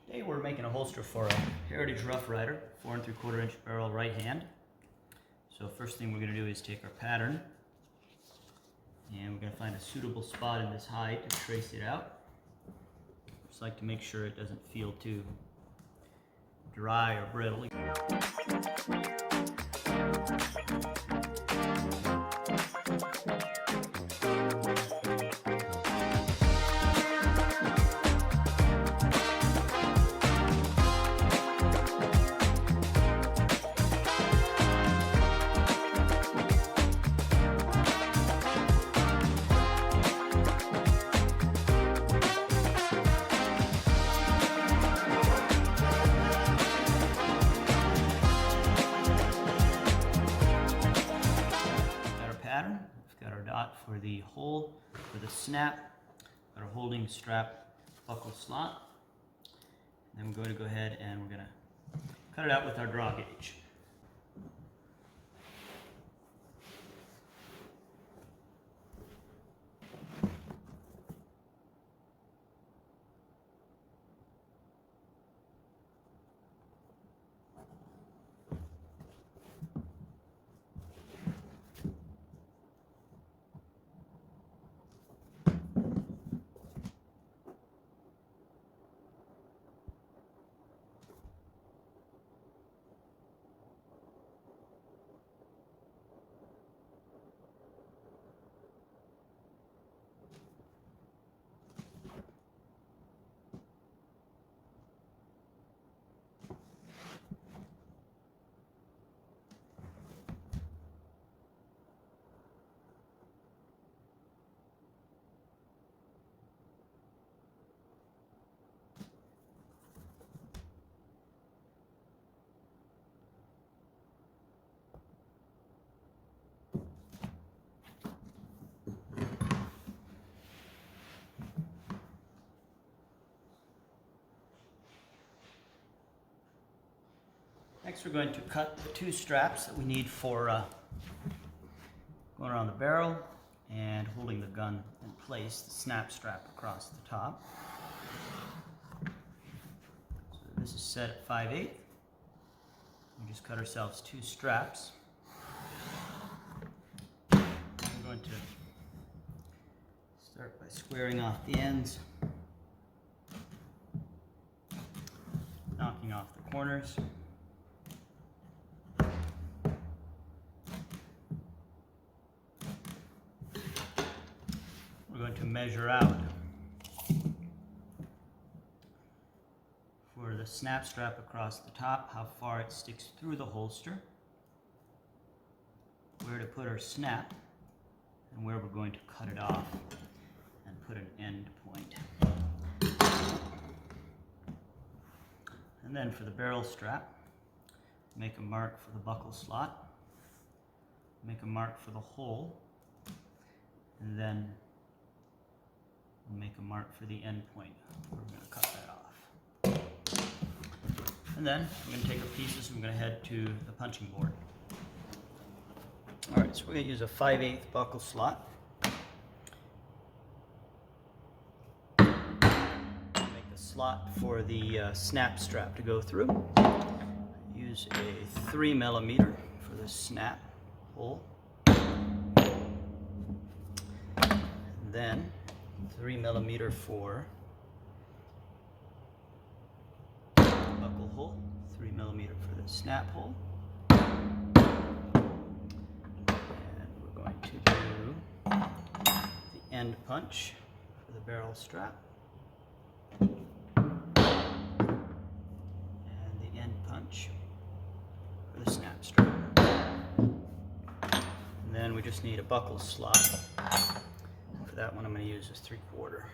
Today we're making a holster for a Heritage Rough Rider, 4 3/4 inch barrel right hand. So first thing we're going to do is take our pattern and we're going to find a suitable spot in this hide to trace it out. Just like to make sure it doesn't feel too dry or brittle. Pattern. We've got our dot for the hole for the snap, got our holding strap buckle slot. And then we're going to go ahead and we're going to cut it out with our draw gauge. Next, we're going to cut the two straps that we need for going around the barrel and holding the gun in place, the snap strap across the top. So this is set at 5/8. We just cut ourselves two straps. We're going to start by squaring off the ends, knocking off the corners. We're going to measure out for the snap strap across the top, how far it sticks through the holster, where to put our snap, and where we're going to cut it off and put an end point. And then for the barrel strap, make a mark for the buckle slot, make a mark for the hole, and then we'll make a mark for the end point. We're going to cut that off. And then I'm going to take our pieces and I'm going to head to the punching board. Alright, so we're going to use a 5/8 buckle slot. Make a slot for the snap strap to go through. Use a 3mm for the snap hole. And then 3mm for buckle hole, 3mm for the snap hole. And we're going to do the end punch for the barrel strap. And the end punch for the snap strap. And then we just need a buckle slot. For that one, I'm going to use this 3/4.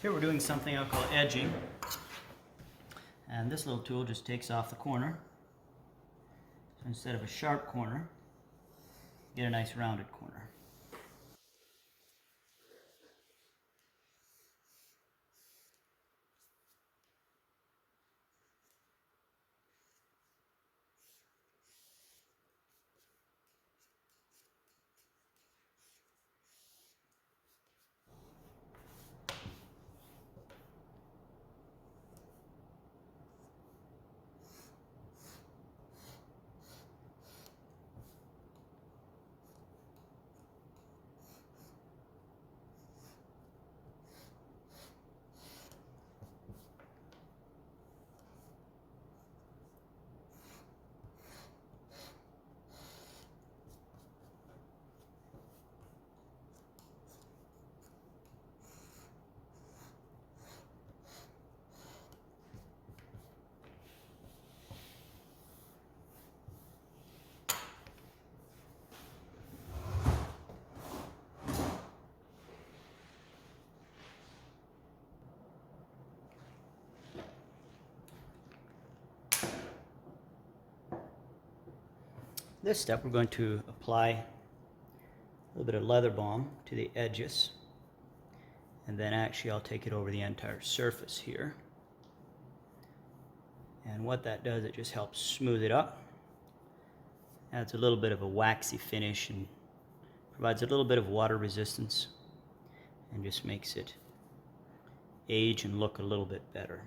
Here we're doing something I'll call edging. And this little tool just takes off the corner. So instead of a sharp corner, you get a nice rounded corner. This step we're going to apply a little bit of leather balm to the edges, and then actually I'll take it over the entire surface here. And what that does, it just helps smooth it up, adds a little bit of a waxy finish and provides a little bit of water resistance and just makes it age and look a little bit better.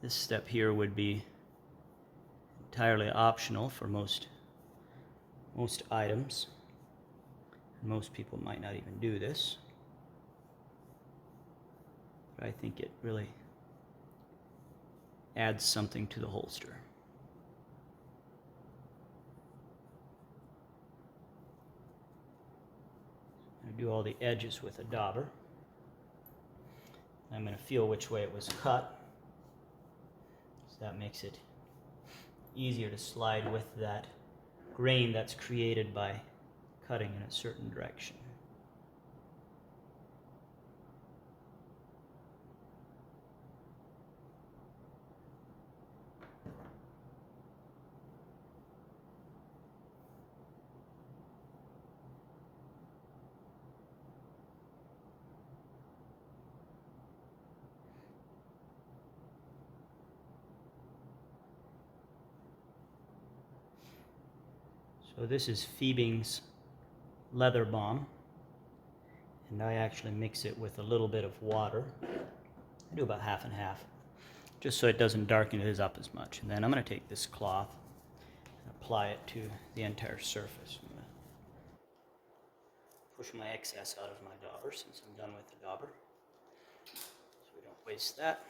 This step here would be entirely optional for most items. Most people might not even do this, but I think it really adds something to the holster. I do all the edges with a dauber. I'm going to feel which way it was cut, so that makes it easier to slide with that grain that's created by cutting in a certain direction. So this is Phoebing's leather balm, and I actually mix it with a little bit of water. I do about half and half, just so it doesn't darken it up as much. And then I'm going to take this cloth and apply it to the entire surface. I'm going to push my excess out of my dauber since I'm done with the dauber, so we don't waste that.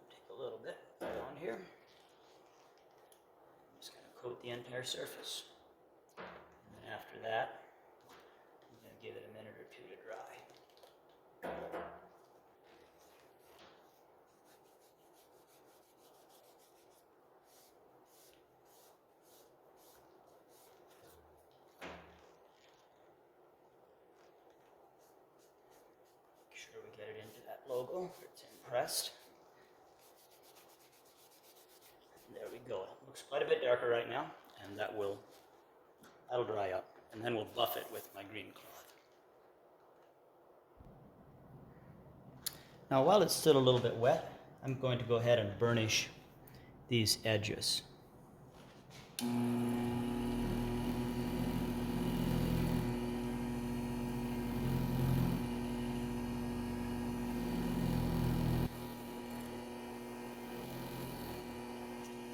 Take a little bit on here. Coat the entire surface. And then after that, I'm going to give it a minute or two to dry. Make sure we get it into that logo where it's impressed. There we go. It looks quite a bit darker right now, and that'll dry up, and then we'll buff it with my green cloth. Now while it's still a little bit wet, I'm going to go ahead and burnish these edges.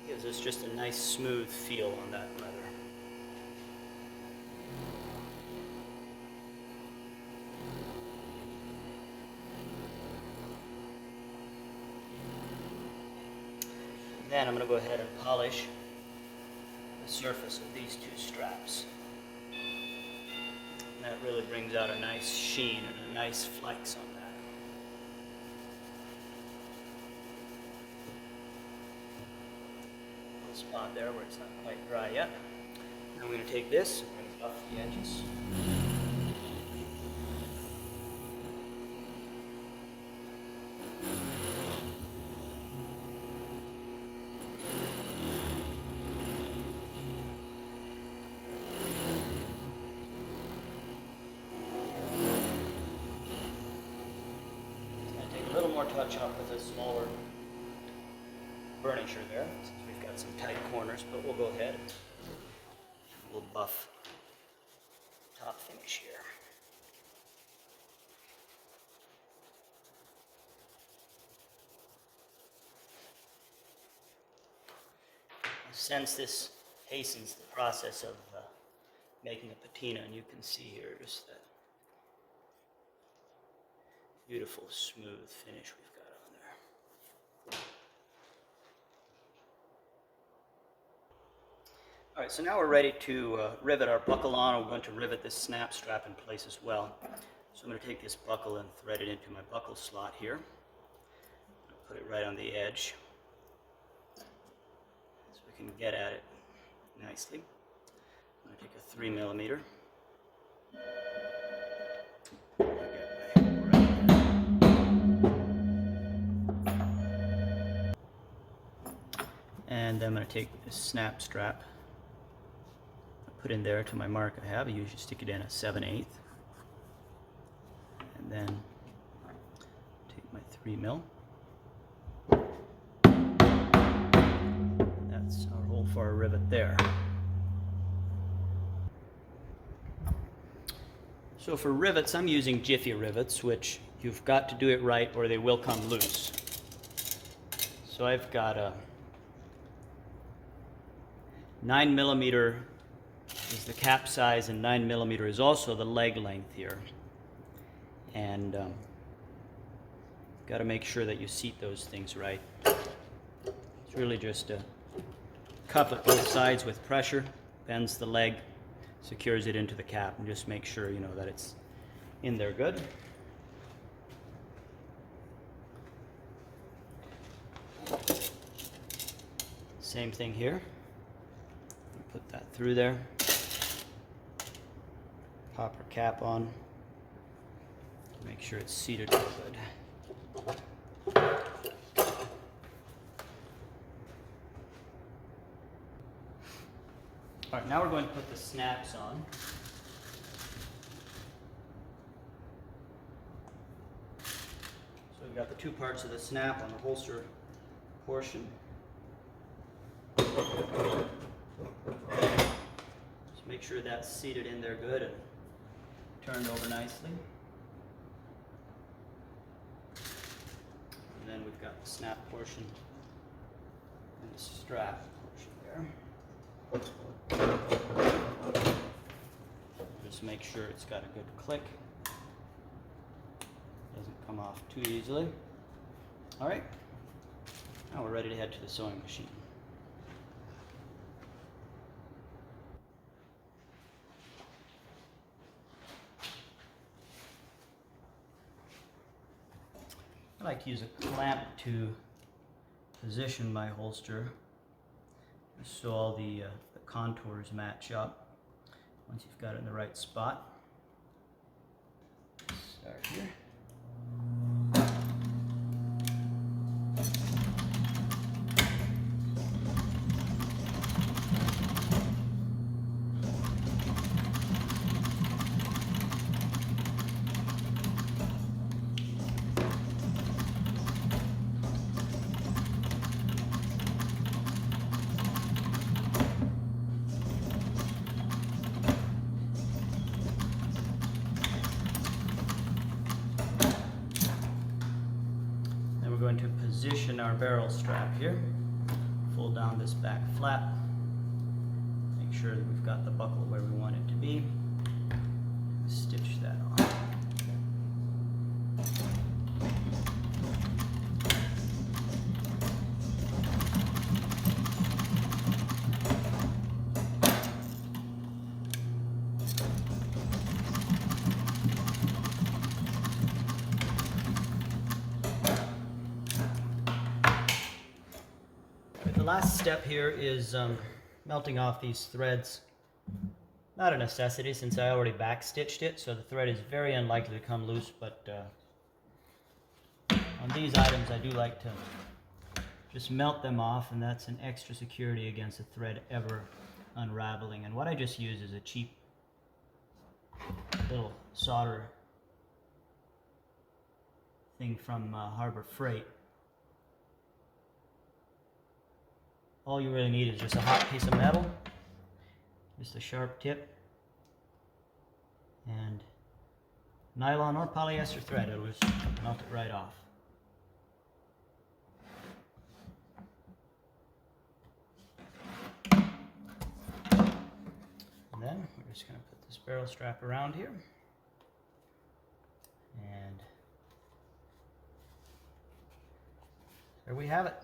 Gives us just a nice smooth feel on that leather. And then I'm going to go ahead and polish the surface of these two straps. And that really brings out a nice sheen and a nice flex on that. Spot there where it's not quite dry yet. Now I'm going to take this and buff the edges. more touch up with a smaller burnisher there, since we've got some tight corners, but we'll go ahead and we'll buff top finish here. Since this hastens the process of making a patina, and you can see here just that beautiful smooth finish we've got on there. All right, so now we're ready to rivet our buckle on. We're going to rivet this snap strap in place as well. So I'm going to take this buckle and thread it into my buckle slot here. Put it right on the edge so we can get at it nicely. I'm going to take a 3mm. And I'm going to take this snap strap, put in there to my mark I have. I usually stick it in a 7/8, and then take my 3mm. That's our hole for our rivet there. So for rivets, I'm using Jiffy rivets, which you've got to do it right or they will come loose. So I've got a 9mm is the cap size, and 9mm is also the leg length here. And got to make sure that you seat those things right. It's really just a cup at both sides with pressure, bends the leg, secures it into the cap, and just make sure you know that it's in there good. Same thing here. Put that through there. Pop our cap on. Make sure it's seated real good. All right, now we're going to put the snaps on. So we've got the two parts of the snap on the holster portion. Just make sure that's seated in there good and turned over nicely. And then we've got the snap portion and the strap portion there. Just make sure it's got a good click. Doesn't come off too easily. All right, now we're ready to head to the sewing machine. I like to use a clamp to position my holster so all the contours match up. Once you've got it in the right spot, start here. We're going to position our barrel strap here, fold down this back flap, make sure that we've got the buckle where we want it to be, stitch that on. The last step here is melting off these threads. Not a necessity since I already back stitched it, so the thread is very unlikely to come loose, but on these items I do like to just melt them off, and that's an extra security against the thread ever unraveling. And what I just use is a cheap little solder thing from Harbor Freight. All you really need is just a hot piece of metal, just a sharp tip, and nylon or polyester thread. It'll just melt it right off. And then we're just going to put this barrel strap around here. And there we have it.